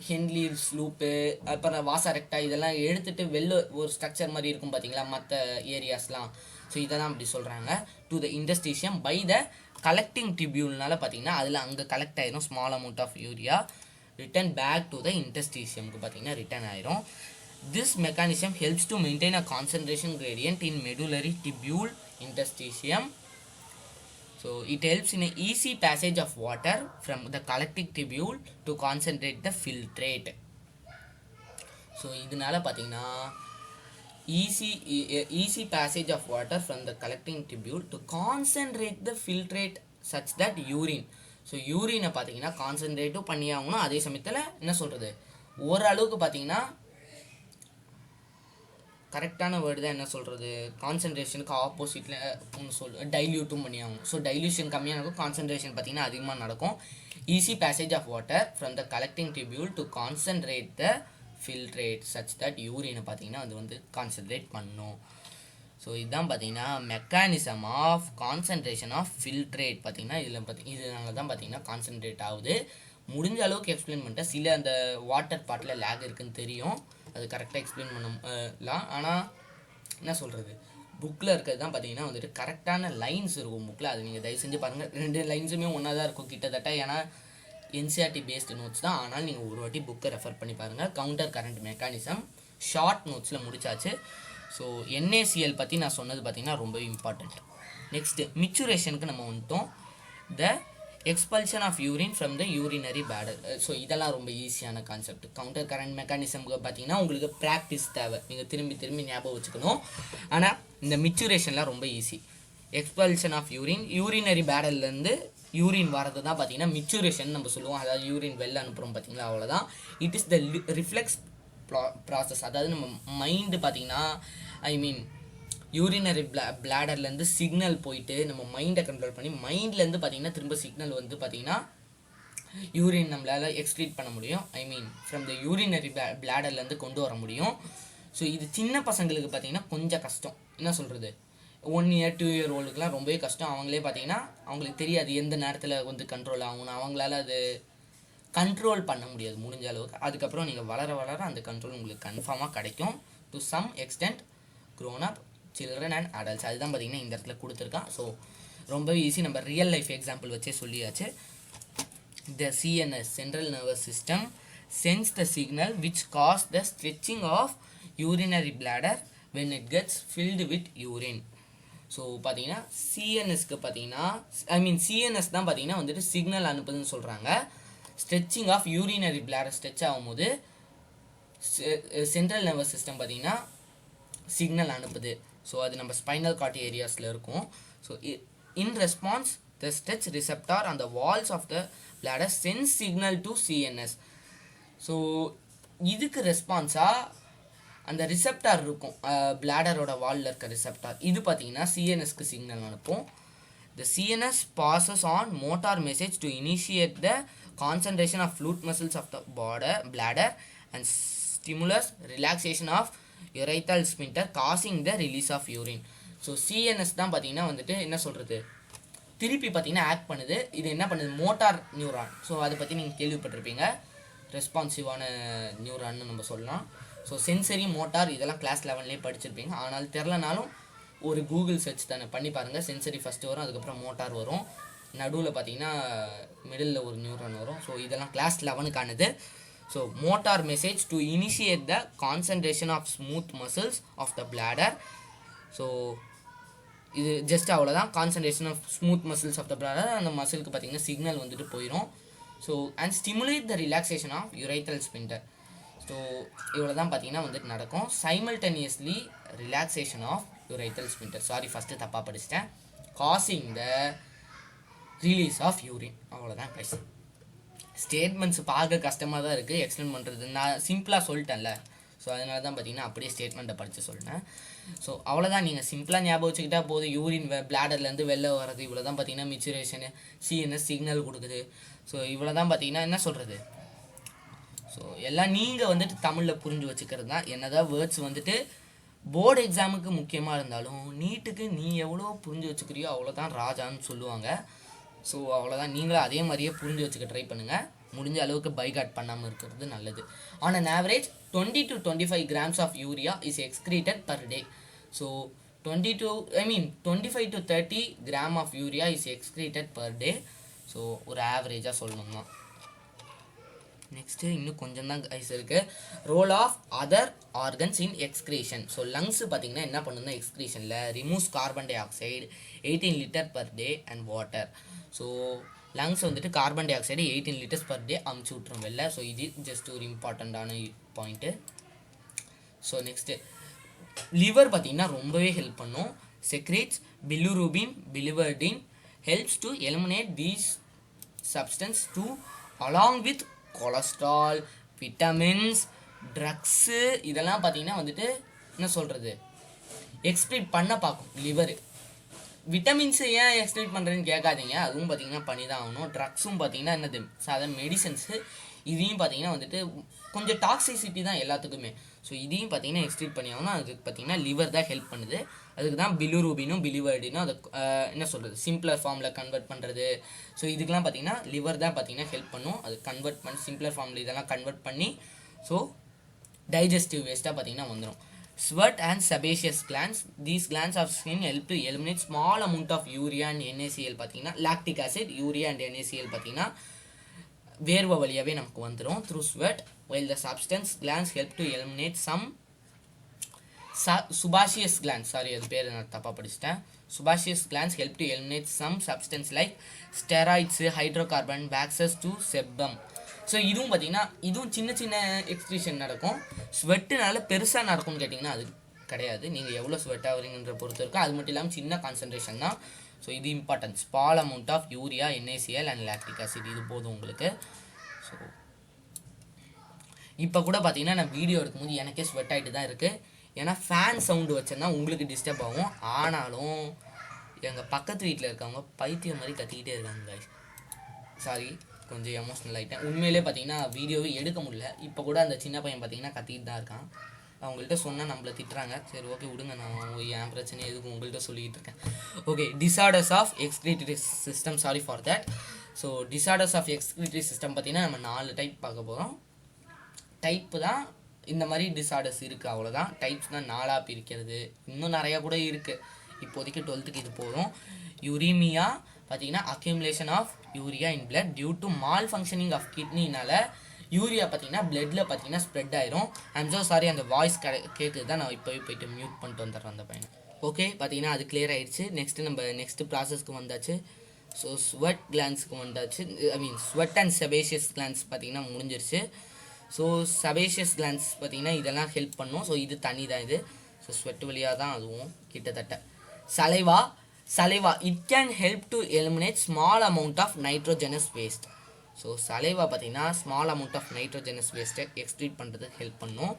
ஹென்லீவ்ஸ் loop அப்புறம் வாசரெக்டா இதெல்லாம் எடுத்துகிட்டு வெளில ஒரு ஸ்ட்ரக்சர் மாதிரி இருக்கும் பார்த்தீங்களா மற்ற ஏரியாஸ்லாம். ஸோ இதெல்லாம் அப்படி சொல்கிறாங்க. To the interstitium by the collecting டிபியூல்னால பார்த்தீங்கன்னா அதில் அங்கே கலெக்ட் ஆயிரும் small amount of urea, return back to the இண்டஸ்ட்ரீஷியம்க்கு பார்த்தீங்கன்னா ரிட்டர்ன் ஆயிரும். This mechanism helps to maintain a concentration gradient in medullary tubule interstitium. So it helps in a easy passage of water from the collecting tubule to concentrate the filtrate. So இதனால பார்த்தீங்கன்னா easy passage of water from the collecting tubule to concentrate the filtrate such that urine. So யூரினை பார்த்தீங்கன்னா கான்சன்ட்ரேட்டும் பண்ணி ஆகணும், அதே சமயத்தில் என்ன சொல்கிறது ஓரளவுக்கு பார்த்தீங்கன்னா கரெக்டான வேர்டு தான், என்ன சொல்கிறது கான்சன்ட்ரேஷனுக்கு ஆப்போசிட்டில் ஒன்று டைல்யூட்டும் பண்ணி ஆகணும். ஸோ டைல்யூஷன் கம்மியாக இருக்கும், கான்சன்ட்ரேஷன் பார்த்திங்கன்னா அதிகமாக நடக்கும். Easy passage of water from the collecting tubule to concentrate the filtrate such that யூரினை பார்த்திங்கன்னா அது வந்து கான்சன்ட்ரேட் பண்ணும். ஸோ இதுதான் பார்த்திங்கன்னா mechanism of concentration of filtrate. பார்த்திங்கன்னா இதில் இதனால தான் பார்த்திங்கன்னா கான்சன்ட்ரேட் ஆகுது. முடிஞ்ச அளவுக்கு எக்ஸ்பிளைன் பண்ணிட்டேன். சில அந்த வாட்டர் பார்ட்டில் லேக் இருக்குதுன்னு தெரியும், அது கரெக்டாக எக்ஸ்பிளைன் பண்ணலாம். ஆனால் என்ன சொல்கிறது புக்கில் இருக்கிறது தான் பார்த்தீங்கன்னா வந்துட்டு கரெக்டான லைன்ஸ் இருக்கும் புக்கில், அது நீங்கள் தயவு செஞ்சு பாருங்கள். 2 லைன்ஸுமே ஒன்றா தான் இருக்கும் கிட்டத்தட்ட, ஏன்னா என்சிஆர்டி பேஸ்டு நோட்ஸ் தான். ஆனால் நீங்கள் ஒரு வாட்டி புக்கை ரெஃபர் பண்ணி பாருங்கள். கவுண்டர் கரண்ட் மெக்கானிசம் ஷார்ட் நோட்ஸில் முடிச்சாச்சு. ஸோ NaCl பற்றி நான் சொன்னது பார்த்திங்கன்னா ரொம்ப இம்பார்ட்டண்ட். நெக்ஸ்ட்டு மிச்சுரேஷனுக்கு நம்ம வந்துட்டோம். The expulsion of urine from the urinary bladder. So இதெல்லாம் ரொம்ப ஈஸியான கான்செப்ட். கவுண்டர் கரண்ட் மெக்கானிசம்க்கு பார்த்தீங்கன்னா உங்களுக்கு ப்ராக்டிஸ் தேவை, நீங்கள் திரும்பி ஞாபகம் வச்சுக்கணும். ஆனால் இந்த மிச்சுரேஷன்லாம் ரொம்ப ஈஸி. எக்ஸ்பல்ஷன் ஆஃப் யூரினரி பேடல்லேருந்து யூரின் வரது தான் பார்த்தீங்கன்னா மிச்சுரேஷன் நம்ம சொல்லுவோம். அதாவது யூரின் வெளில அனுப்புகிறோம் பார்த்தீங்களா, அவ்வளோதான். It is the reflex process. அதாவது நம்ம மைண்டு பார்த்தீங்கன்னா யூரினரி பிளாடர்லேருந்து சிக்னல் போயிட்டு நம்ம மைண்டை கண்ட்ரோல் பண்ணி மைண்ட்லேருந்து பார்த்தீங்கன்னா திரும்ப சிக்னல் வந்து பார்த்தீங்கன்னா யூரின் நம்மளால் எக்ஸ்க்ரீட் பண்ண முடியும். ஃப்ரம் த யூரினரி பிளாடர்லேருந்து கொண்டு வர முடியும். ஸோ இது சின்ன பசங்களுக்கு பார்த்தீங்கன்னா கொஞ்சம் கஷ்டம். என்ன சொல்கிறது 1 year 2 year ஓல்டுக்கெலாம் ரொம்பவே கஷ்டம். அவங்களே பார்த்தீங்கன்னா அவங்களுக்கு தெரியாது எந்த நேரத்தில் வந்து கண்ட்ரோல் ஆகணும், அவங்களால அது கண்ட்ரோல் பண்ண முடியாது முடிஞ்ச அளவுக்கு. அதுக்கப்புறம் நீங்கள் வளர அந்த கண்ட்ரோல் உங்களுக்கு கன்ஃபார்மாக கிடைக்கும். To some extent grown up children and adults, அதுதான் பார்த்தீங்கன்னா இந்த இடத்துல கொடுத்துருக்கான். ஸோ ரொம்ப ஈஸி, நம்ம ரியல் லைஃப் எக்ஸாம்பிள் வச்சே சொல்லியாச்சு. த CNS central nervous system sends the signal which cause the stretching of urinary bladder when it gets filled with urine. So பார்த்தீங்கன்னா சிஎன்எஸ்க்கு பார்த்தீங்கன்னா சிஎன்எஸ் தான் பார்த்தீங்கன்னா வந்துட்டு சிக்னல் அனுப்புதுன்னு சொல்கிறாங்க. Stretching of urinary bladder stretch ஆகும்போது சென்ட்ரல் நர்வஸ் சிஸ்டம் பார்த்தீங்கன்னா signal அனுப்புது. ஸோ அது நம்ம ஸ்பைனல் கார்ட் ஏரியாஸில் இருக்கும். So in response the stretch receptor on the walls of the bladder sense signal to CNS. So இதுக்கு ரெஸ்பான்ஸாக அந்த ரிசெப்டார் இருக்கும், பிளாடரோட வாலில் இருக்க ரிசெப்டார், இது பார்த்தீங்கன்னா சிஎன்எஸ்க்கு சிக்னல் அனுப்பும். The CNS passes on motor message to initiate the concentration of flute muscles of the bladder and stimulus relaxation of urethral sphincter causing the release of urine. So CNS தான் பார்த்தீங்கன்னா வந்துட்டு என்ன சொல்கிறது திருப்பி பார்த்தீங்கன்னா ஆக்ட் பண்ணுது. இது என்ன பண்ணுது மோட்டார் நியூரான். ஸோ அதை பற்றி நீங்கள் கேள்விப்பட்டிருப்பீங்க, ரெஸ்பான்சிவான நியூரான்னு நம்ம சொல்லலாம். ஸோ சென்சரி மோட்டார் இதெல்லாம் கிளாஸ் 11லேயே படிச்சிருப்பீங்க. ஆனால் தெரிலனாலும் ஒரு கூகுள் சர்ச் தானே பண்ணி பாருங்கள். சென்சரி ஃபஸ்ட்டு வரும், அதுக்கப்புறம் மோட்டார் வரும், நடுவில் பார்த்தீங்கன்னா மிடில் ஒரு நியூரான் வரும். ஸோ இதெல்லாம் கிளாஸ் 11க்கானது. So motor message to initiate the concentration of smooth muscles of the bladder. So இது ஜஸ்ட் அவ்வளோதான், concentration of smooth muscles of the bladder. அந்த மசிலுக்கு பார்த்தீங்கன்னா சிக்னல் வந்துட்டு போயிடும். So and stimulate the relaxation of urethral sphincter. So இவ்வளோ தான் பார்த்தீங்கன்னா வந்துட்டு நடக்கும். Simultaneously relaxation of urethral sphincter, sorry first தப்பாக படிச்சிட்டேன், causing the release of urine. அவ்வளோதான் கைஸ். ஸ்டேட்மெண்ட்ஸ் பார்க்க கஷ்டமாக தான் இருக்குது எக்ஸ்பிளைன் பண்ணுறது, நான் சிம்பிளாக சொல்லிட்டேன்ல. ஸோ அதனால தான் பார்த்தீங்கன்னா அப்படியே ஸ்டேட்மெண்ட்டை படித்து சொல்லிட்டேன். ஸோ அவ்வளோதான், நீங்கள் சிம்பிளாக ஞாபகம் வச்சுக்கிட்டா போதும். யூரின் பிளாடர்லேருந்து வெளில வர்றது இவ்வளோ தான் பார்த்தீங்கன்னா மிச்சுரேஷனு, சிஎன்எஸ் சிக்னல் கொடுக்குது. ஸோ இவ்வளோ தான் பார்த்தீங்கன்னா என்ன சொல்கிறது. ஸோ எல்லாம் நீங்கள் வந்துட்டு தமிழில் புரிஞ்சு வச்சுக்கிறது தான். என்னதான் வேர்ட்ஸ் வந்துட்டு போர்டு எக்ஸாமுக்கு முக்கியமாக இருந்தாலும் நீட்டுக்கு நீ எவ்வளோ புரிஞ்சு வச்சுக்கிறியோ அவ்வளோதான் ராஜான்னு சொல்லுவாங்க. ஸோ அவ்வளோதான். நீங்களும் அதே மாதிரியே புரிஞ்சு வச்சுக்க ட்ரை பண்ணுங்கள். முடிஞ்ச அளவுக்கு பைகாட் பண்ணாமல் இருக்கிறது நல்லது. On an average 20 to 25 grams of urea is excreted per day. So 25 to 30 gram of urea is excreted per day. So ஒரு ஆவரேஜாக சொல்லணும்னா. நெக்ஸ்ட்டு இன்னும் கொஞ்சம் தான் கைஸ் இருக்குது. Role of other organs in excretion. So lungs பார்த்திங்கன்னா என்ன பண்ணுன்னா எக்ஸ்க்ரீஷனில் removes carbon dioxide 18 litre per day and water. So lungs வந்துட்டு carbon dioxide 18 litres per day அமுச்சு விட்ரும் வெளில. ஸோ இது ஜஸ்ட் ஒரு இம்பார்ட்டண்ட்டான பாயிண்ட்டு. ஸோ நெக்ஸ்ட்டு லிவர் பார்த்திங்கன்னா ரொம்பவே ஹெல்ப் பண்ணும். Secretes bilirubin biliverdin helps to eliminate these substance to along with cholesterol, vitamins, drugs இதெல்லாம் பார்த்திங்கன்னா வந்துட்டு என்ன சொல்கிறது எக்ஸ்க்ரீட் பண்ண பார்க்கும் லிவரு. விட்டமின்ஸு ஏன் எக்ஸ்க்ரீட் பண்ணுறதுன்னு கேட்காதீங்க, அதுவும் பார்த்திங்கன்னா பண்ணி தான் ஆகணும். ட்ரக்ஸும் பார்த்திங்கன்னா என்னது சாதாரண மெடிசன்ஸு, இதையும் பார்த்திங்கன்னா வந்துட்டு கொஞ்சம் டாக்ஸிசிட்டி தான் எல்லாத்துக்குமே. ஸோ இதையும் பார்த்திங்கன்னா எக்ஸ்க்ரீட் பண்ணி ஆகணும். அதுக்கு பார்த்திங்கன்னா லிவர் தான் ஹெல்ப் பண்ணுது. அதுக்கு தான் பிலிரூபினும் பிலிவர்டினும் அதை என்ன சொல்கிறது சிம்பிளர் ஃபார்மில் கன்வெர்ட் பண்ணுறது. ஸோ இதுக்கெலாம் பார்த்திங்கன்னா லிவர் தான் பார்த்திங்கன்னா ஹெல்ப் பண்ணும். அது கன்வெர்ட் பண்ணி சிம்பிளர் ஃபார்மில் இதெல்லாம் கன்வெர்ட் பண்ணி ஸோ டைஜஸ்டிவ் வேஸ்ட்டாக பார்த்திங்கன்னா வந்துடும். Sweat and sebaceous glands. These glands of skin help to eliminate small amount of urea and NaCl பார்த்தீங்கன்னா lactic acid, urea and NaCl பார்த்தீங்கன்னா வேர்வை வழியாகவே நமக்கு வந்துடும் through sweat, while the substance glands help to eliminate some sebaceous glands. Sorry, அது பேர் நான் தப்பாக படிச்சிட்டேன். Sebaceous glands help to eliminate some substance like steroids, hydrocarbon, waxes to sebum. So இதுவும் பார்த்திங்கன்னா இதுவும் சின்ன சின்ன எக்ஸ்க்ரீஷன் நடக்கும். ஸ்வெட்டுனால பெருசாக நடக்கும்னு கேட்டிங்கன்னா அது கிடையாது. நீங்கள் எவ்வளோ ஸ்வெட் ஆகுறீங்கன்ற பொறுத்து இருக்கும். அது மட்டும் இல்லாமல் சின்ன கான்சன்ட்ரேஷன் தான். ஸோ இது important. Small amount of urea, NaCl and lactic acid இது போதும் உங்களுக்கு. ஸோ இப்போ கூட பார்த்திங்கன்னா நான் வீடியோ எடுக்கும்போது எனக்கே ஸ்வெட் ஆகிட்டு தான் இருக்குது. ஏன்னா ஃபேன் சவுண்டு வச்சேன்னா உங்களுக்கு டிஸ்டர்ப் ஆகும். ஆனாலும் எங்கள் பக்கத்து வீட்டில் இருக்கவங்க பைத்தியம் மாதிரி கத்திக்கிட்டே இருக்காங்க கைஸ். சாரி, கொஞ்சம் எமோஷ்னல் ஆகிட்டேன். உண்மையிலே பார்த்தீங்கன்னா வீடியோவே எடுக்க முடியல. இப்போ கூட அந்த சின்ன பையன் பார்த்தீங்கன்னா கத்திட்டு தான் இருக்கான். அவங்கள்ட்ட சொன்னால் நம்மளை திட்டுறாங்க. சரி ஓகே விடுங்க, நான் என் பிரச்சனை எதுக்கு உங்கள்கிட்ட சொல்லிக்கிட்டு இருக்கேன். Okay, disorders of excretory system. Sorry for that. So disorders of excretory system பார்த்தீங்கன்னா நம்ம 4 டைப் பார்க்க போகிறோம். டைப்பு தான் இந்த மாதிரி டிஸார்டர்ஸ் இருக்குது, அவ்வளோதான். டைப்ஸ் தான் 4ஆக பிரிக்கிறது. இன்னும் நிறையா கூட இருக்குது. இப்போதைக்கு 12th இது போதும். யூரிமியா பார்த்தீங்கன்னா accumulation of urea in blood due to malfunctioning of கிட்னினால யூரியா பார்த்தீங்கன்னா பிளட்டில் பார்த்தீங்கன்னா ஸ்ப்ரெட் ஆயிரும். ஐம் ஸோ சாரி, அந்த வாய்ஸ் கேட்குது தான். நான் இப்போவே போயிட்டு மியூட் பண்ணிட்டு வந்துடுறேன் அந்த பையனை. ஓகே, பார்த்தீங்கன்னா அது கிளியர் ஆகிடுச்சு. நெக்ஸ்ட் ப்ராசஸ்க்கு வந்தாச்சு. ஸோ ஸ்வெட் கிளான்ஸுக்கு வந்தாச்சு. ஸ்வெட் அண்ட் செபேஷியஸ் கிளான்ஸ் பார்த்தீங்கன்னா முடிஞ்சிருச்சு. ஸோ செபேஷியஸ் கிளான்ஸ் பார்த்தீங்கன்னா இதெல்லாம் ஹெல்ப் பண்ணும். ஸோ இது தண்ணி தான் இது. ஸோ ஸ்வெட் வழியாக தான் அதுவும் கிட்டத்தட்ட. Saliva, it can help to eliminate small amount of nitrogenous waste. So saliva பார்த்தீங்கன்னா ஸ்மால் அமௌண்ட் ஆஃப் நைட்ரோஜனஸ் வேஸ்ட்டை எக்ஸ்க்ரீட் பண்ணுறதுக்கு ஹெல்ப் பண்ணும்.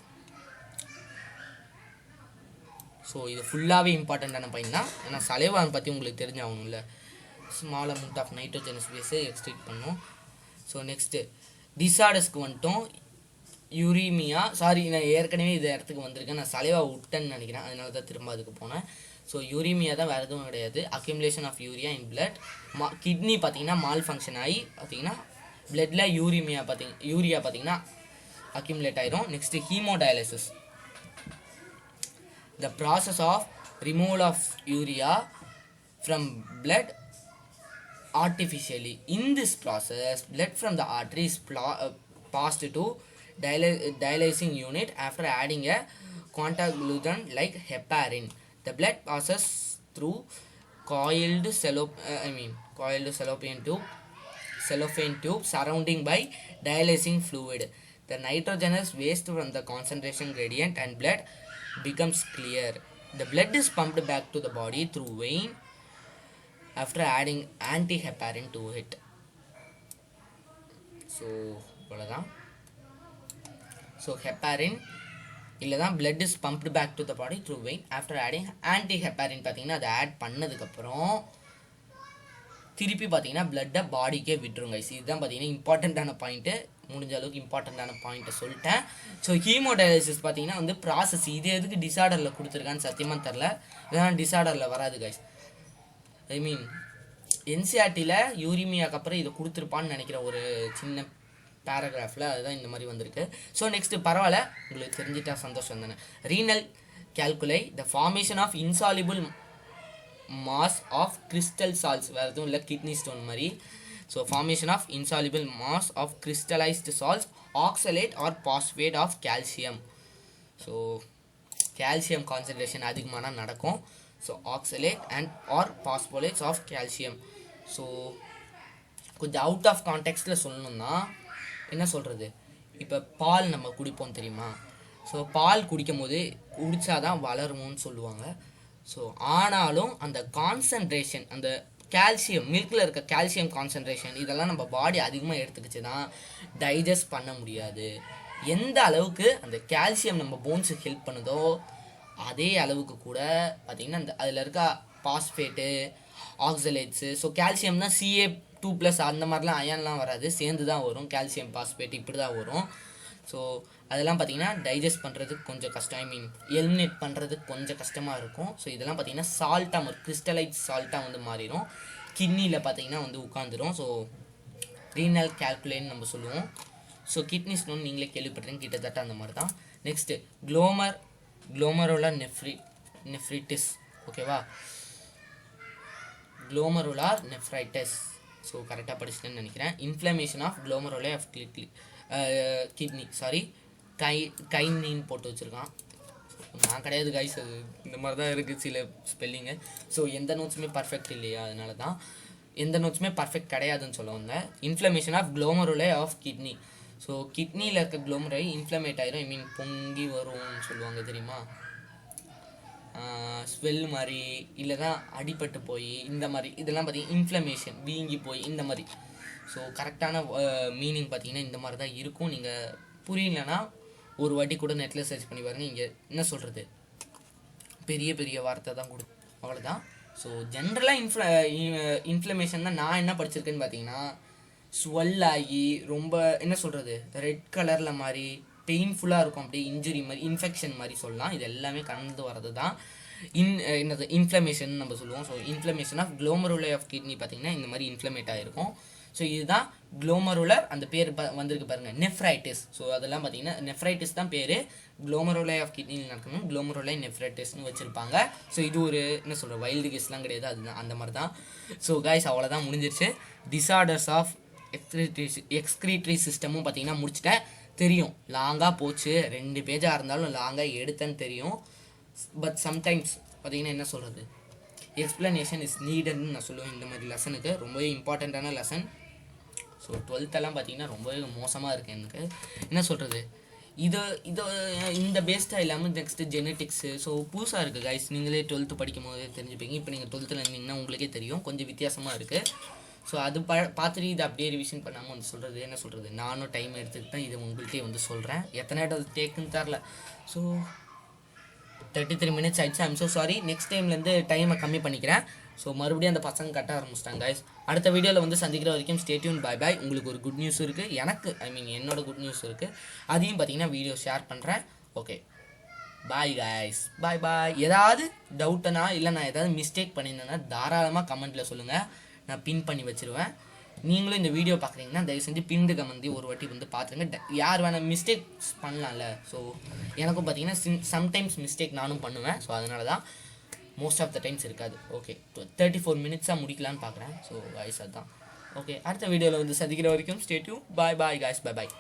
ஸோ இது ஃபுல்லாகவே இம்பார்ட்டண்ட்டான பாயிண்ட் தான். ஏன்னா saliva பற்றி உங்களுக்கு தெரிஞ்சாகணும்ல. ஸ்மால் அமௌண்ட் ஆஃப் நைட்ரோஜனஸ் வேஸ்ட்டை எக்ஸ்க்ரீட் பண்ணும். ஸோ நெக்ஸ்ட்டு டிஸார்டர்ஸ்க்கு வந்துட்டோம். யூரிமியா, சாரி நான் ஏற்கனவே இது இடத்துக்கு வந்திருக்கேன். நான் saliva விட்டேன்னு நினைக்கிறேன், அதனால தான் திரும்ப அதுக்கு போனேன். ஸோ யூரிமியா தான், வேறு எதுவும் கிடையாது. Accumulation of urea in blood. Kidney பார்த்தீங்கன்னா மால் ஃபங்க்ஷன் ஆகி பார்த்தீங்கன்னா பிளட்டில் யூரியா பார்த்தீங்கன்னா அக்யூமுலேட் ஆயிரும். Next haemodialysis, the process of removal of urea from blood artificially. In this process, blood from the artery is passed to dialyzing unit after adding a contact like heparin. The blood passes through coiled cellophane tube surrounding by dialysing fluid. The nitrogenous waste from the concentration gradient and blood becomes clear. The blood is pumped back to the body through vein after adding anti-heparin to it. So அவ்வளோதான். So heparin இல்லை தான் blood is pumped back to the body through vein after adding anti-heparin பார்த்தீங்கன்னா அதை add பண்ணதுக்கப்புறம் திருப்பி பார்த்தீங்கன்னா பிளட்டை பாடிக்கே விட்டுருங்க. இதுதான் பார்த்தீங்கன்னா இம்பார்ட்டண்ட்டான பாயிண்ட்டு. முடிஞ்ச அளவுக்கு இம்பார்ட்டண்ட்டான பாயிண்ட்டை சொல்லிட்டேன். ஸோ ஹீமோடயாலிசிஸ் பார்த்தீங்கன்னா வந்து ப்ராசஸ் இது எதுக்கு டிஸார்டரில் கொடுத்துருக்கான்னு சத்தியமாக தெரில. இதெல்லாம் டிஸார்டரில் வராது கைஸ். என்சிஆர்டியில் யூரிமியாக்கு அப்புறம் இதை கொடுத்துருப்பான்னு நினைக்கிற ஒரு சின்ன பேராகிராஃபில் அதுதான் இந்த மாதிரி வந்திருக்கு. ஸோ நெக்ஸ்ட்டு பரவாயில்ல, உங்களுக்கு தெரிஞ்சிட்டா சந்தோஷம் தானே. Renal calculi the formation of insoluble mass of crystal salts, வேறு எதுவும் இல்லை, கிட்னி ஸ்டோன் மாதிரி. So formation of insoluble mass of crystallized salts oxalate or phosphate of calcium. So calcium concentration அதிகமான நடக்கும். So oxalate and or phosphates of calcium. So கொஞ்சம் out of கான்டெக்ஸ்டில் சொல்லணும்னா என்ன சொல்கிறது, இப்போ பால் நம்ம குடிப்போம் தெரியுமா. ஸோ பால் குடிக்கும் போது குடித்தாதான் வளரும்னு சொல்லுவாங்க. ஸோ ஆனாலும் அந்த கான்சன்ட்ரேஷன், அந்த கால்சியம் மில்கில் இருக்க கால்சியம் கான்சன்ட்ரேஷன் இதெல்லாம் நம்ம பாடி அதிகமாக எடுத்துக்கிச்சு தான் டைஜஸ்ட் பண்ண முடியாது. எந்த அளவுக்கு அந்த கால்சியம் நம்ம போன்ஸுக்கு ஹெல்ப் பண்ணுதோ அதே அளவுக்கு கூட பார்த்திங்கன்னா அந்த அதில் இருக்க பாஸ்பேட்டு ஆக்சலேட்ஸு. ஸோ கால்சியம் தான் Ca2+ அந்த மாதிரிலாம் அயன்லாம் வராது, சேர்ந்து தான் வரும். கால்சியம் பாஸ்பேட் இப்படி தான் வரும். ஸோ அதெல்லாம் பார்த்திங்கன்னா டைஜஸ்ட் பண்ணுறதுக்கு கொஞ்சம் கஷ்டம், ஐ மீன் எலிமினேட் பண்ணுறதுக்கு கொஞ்சம் கஷ்டமாக இருக்கும். ஸோ இதெல்லாம் பார்த்திங்கன்னா சால்ட்டாக, ஒரு கிறிஸ்டலைட் சால்ட்டாக வந்து மாறிடும், கிட்னியில் பார்த்திங்கன்னா வந்து உட்காந்துரும். ஸோ ரீனல் கேல்குலேன்னு நம்ம சொல்லுவோம். ஸோ கிட்னி ஸ்டோன் நீங்களே கேள்விப்பட்டிருக்கீங்க, கிட்டத்தட்ட அந்த மாதிரி தான். நெக்ஸ்ட்டு குளோமருலர் நெஃப்ரைட்டிஸ், ஓகேவா, குளோமருலார் நெஃப்ரைட்டிஸ். ஸோ கரெக்டாக படிச்சுட்டேன்னு நினைக்கிறேன். Inflammation of glomeruli of kidney, sorry கைனின்னு போட்டு வச்சுருக்கான். நான் கிடையாது கைஸ், அது இந்த மாதிரி தான் இருக்குது சில ஸ்பெல்லிங்கு. ஸோ எந்த நோட்ஸுமே பர்ஃபெக்ட் இல்லையா, அதனால தான் எந்த நோட்ஸுமே பர்ஃபெக்ட் கிடையாதுன்னு சொல்ல வந்தேன். Inflammation of glomeruli of kidney. So கிட்னியில் இருக்க குளோமரை இன்ஃப்ளமேட் ஆகிரும், ஐ மீன் பொங்கி வரும்னு சொல்லுவாங்க தெரியுமா, ஸ்வெல் மாதிரி இல்லைனா அடிபட்டு போய் இந்த மாதிரி, இதெல்லாம் பார்த்திங்கன்னா இன்ஃப்ளமேஷன், வீங்கி போய் இந்த மாதிரி. ஸோ கரெக்டான மீனிங் பார்த்திங்கன்னா இந்த மாதிரி தான் இருக்கும். நீங்கள் புரியலன்னா ஒரு வாட்டி கூட நெட்டில் சர்ச் பண்ணி பாருங்கள். இங்கே என்ன சொல்கிறது, பெரிய பெரிய வார்த்தை தான் கொடுக்கும், அவ்வளோதான். ஸோ ஜென்ரலாக இன்ஃப்ளமேஷன் தான் நான் என்ன படிச்சிருக்கேன்னு பார்த்தீங்கன்னா, ஸ்வெல் ஆகி ரொம்ப என்ன சொல்கிறது ரெட் கலரில் மாதிரி பெயின்ஃபுல்லாக இருக்கும், அப்படியே இன்ஜுரி மாதிரி, இன்ஃபெக்ஷன் மாதிரி சொல்லலாம். இது எல்லாமே கலந்து வர்றது தான் என்னது இன்ஃப்ளமேஷன் நம்ம சொல்லுவோம். So inflammation of glomeruli of kidney பார்த்திங்கன்னா இந்த மாதிரி இன்ஃப்ளமேட் ஆகிருக்கும். ஸோ இதுதான் குளோமருலர், அந்த பேர் வந்திருக்கு பாருங்கள், நெஃப்ரைட்டிஸ். ஸோ அதெல்லாம் பார்த்திங்கன்னா நெஃப்ரைட்டிஸ் தான் பேர், குளோமருலே ஆஃப் கிட்னியில் நடக்கணும், குளோமருலே நெஃப்ரைட்டிஸ்னு வச்சுருப்பாங்க. ஸோ இது ஒரு என்ன சொல்கிற வைல்டு கேஸ்லாம் கிடையாது, அதுதான் அந்த மாதிரி தான். ஸோ கைஸ் அவ்வளோதான், முடிஞ்சிருச்சு. டிஸார்டர்ஸ் ஆஃப் எக்ஸ்க்ரீட்டரி சிஸ்டமும் பார்த்திங்கன்னா முடிச்சிட்டேன். தெரியும் லாங்காக போச்சு, 2 பேஜாக இருந்தாலும் லாங்காக எடுத்தேன்னு தெரியும். பட் சம்டைம்ஸ் பார்த்திங்கன்னா என்ன சொல்கிறது, எக்ஸ்ப்ளனேஷன் இஸ் நீடட்னு நான் சொல்லுவேன். இந்த மாதிரி லெசனுக்கு ரொம்பவே இம்பார்ட்டண்ட்டான லெசன். ஸோ 12th பார்த்திங்கன்னா ரொம்பவே மோசமாக இருக்குது எனக்கு. என்ன சொல்கிறது, இந்த பேஸ்டாக இல்லாமல் நெக்ஸ்ட்டு ஜெனட்டிக்ஸு. ஸோ புதுசாக இருக்குது கைஸ், நீங்களே 12th படிக்கும் போதே தெரிஞ்சுப்பீங்க. இப்போ நீங்கள் 12th இருந்தீங்கன்னா உங்களுக்கே தெரியும், கொஞ்சம் வித்தியாசமாக இருக்குது. ஸோ அது பார்த்துட்டு இதை அப்படியே ரிவிஷன் பண்ணாமல் வந்து சொல்கிறது, என்ன சொல்கிறது, நானும் டைம் எடுத்துக்கிட்டு தான் இதை உங்கள்கிட்டே வந்து சொல்கிறேன். எத்தனை இடம் டேக்குன்னு தரல. ஸோ 33 minutes ஆயிடுச்சு. I'm so sorry. நெக்ஸ்ட் டைம்லேருந்து டைமை கம்மி பண்ணிக்கிறேன். ஸோ மறுபடியும் அந்த பசங்க கட்ட ஆரம்பிச்சிட்டாங்க கைஸ். அடுத்த வீடியோவில் வந்து சந்திக்கிற வரைக்கும் ஸ்டே டியூன், பை பாய். உங்களுக்கு ஒரு குட் நியூஸ் இருக்குது, எனக்கு ஐ மீன் என்னோட குட் நியூஸ் இருக்குது, அதையும் பார்த்தீங்கன்னா வீடியோ ஷேர் பண்ணுறேன். ஓகே பாய் கைஸ், பாய் பாய். ஏதாவது டவுட்டுனா இல்லை நான் ஏதாவது மிஸ்டேக் பண்ணியிருந்தேன்னா தாராளமாக கமெண்ட்டில் சொல்லுங்கள், நான் பின் பண்ணி வச்சுருவேன். நீங்களும் இந்த வீடியோ பார்க்குறீங்கன்னா தயவு செஞ்சு பின்டு கமெண்ட் ஒரு வாட்டி வந்து பார்த்துருங்க. யார் வேணால் மிஸ்டேக்ஸ் பண்ணலாம்ல. ஸோ எனக்கும் பார்த்தீங்கன்னா சம்டைம்ஸ் மிஸ்டேக் நானும் பண்ணுவேன். ஸோ அதனால தான் மோஸ்ட் ஆஃப் த டைம்ஸ் இருக்காது. ஓகே 34 minutes முடிக்கலான்னு பார்க்குறேன். ஸோ கைஸ் அதுதான். ஓகே அடுத்த வீடியோவில் வந்து சந்திக்கிற வரைக்கும் ஸ்டே டியூன், பாய் பாய் கைஸ், பை பாய்.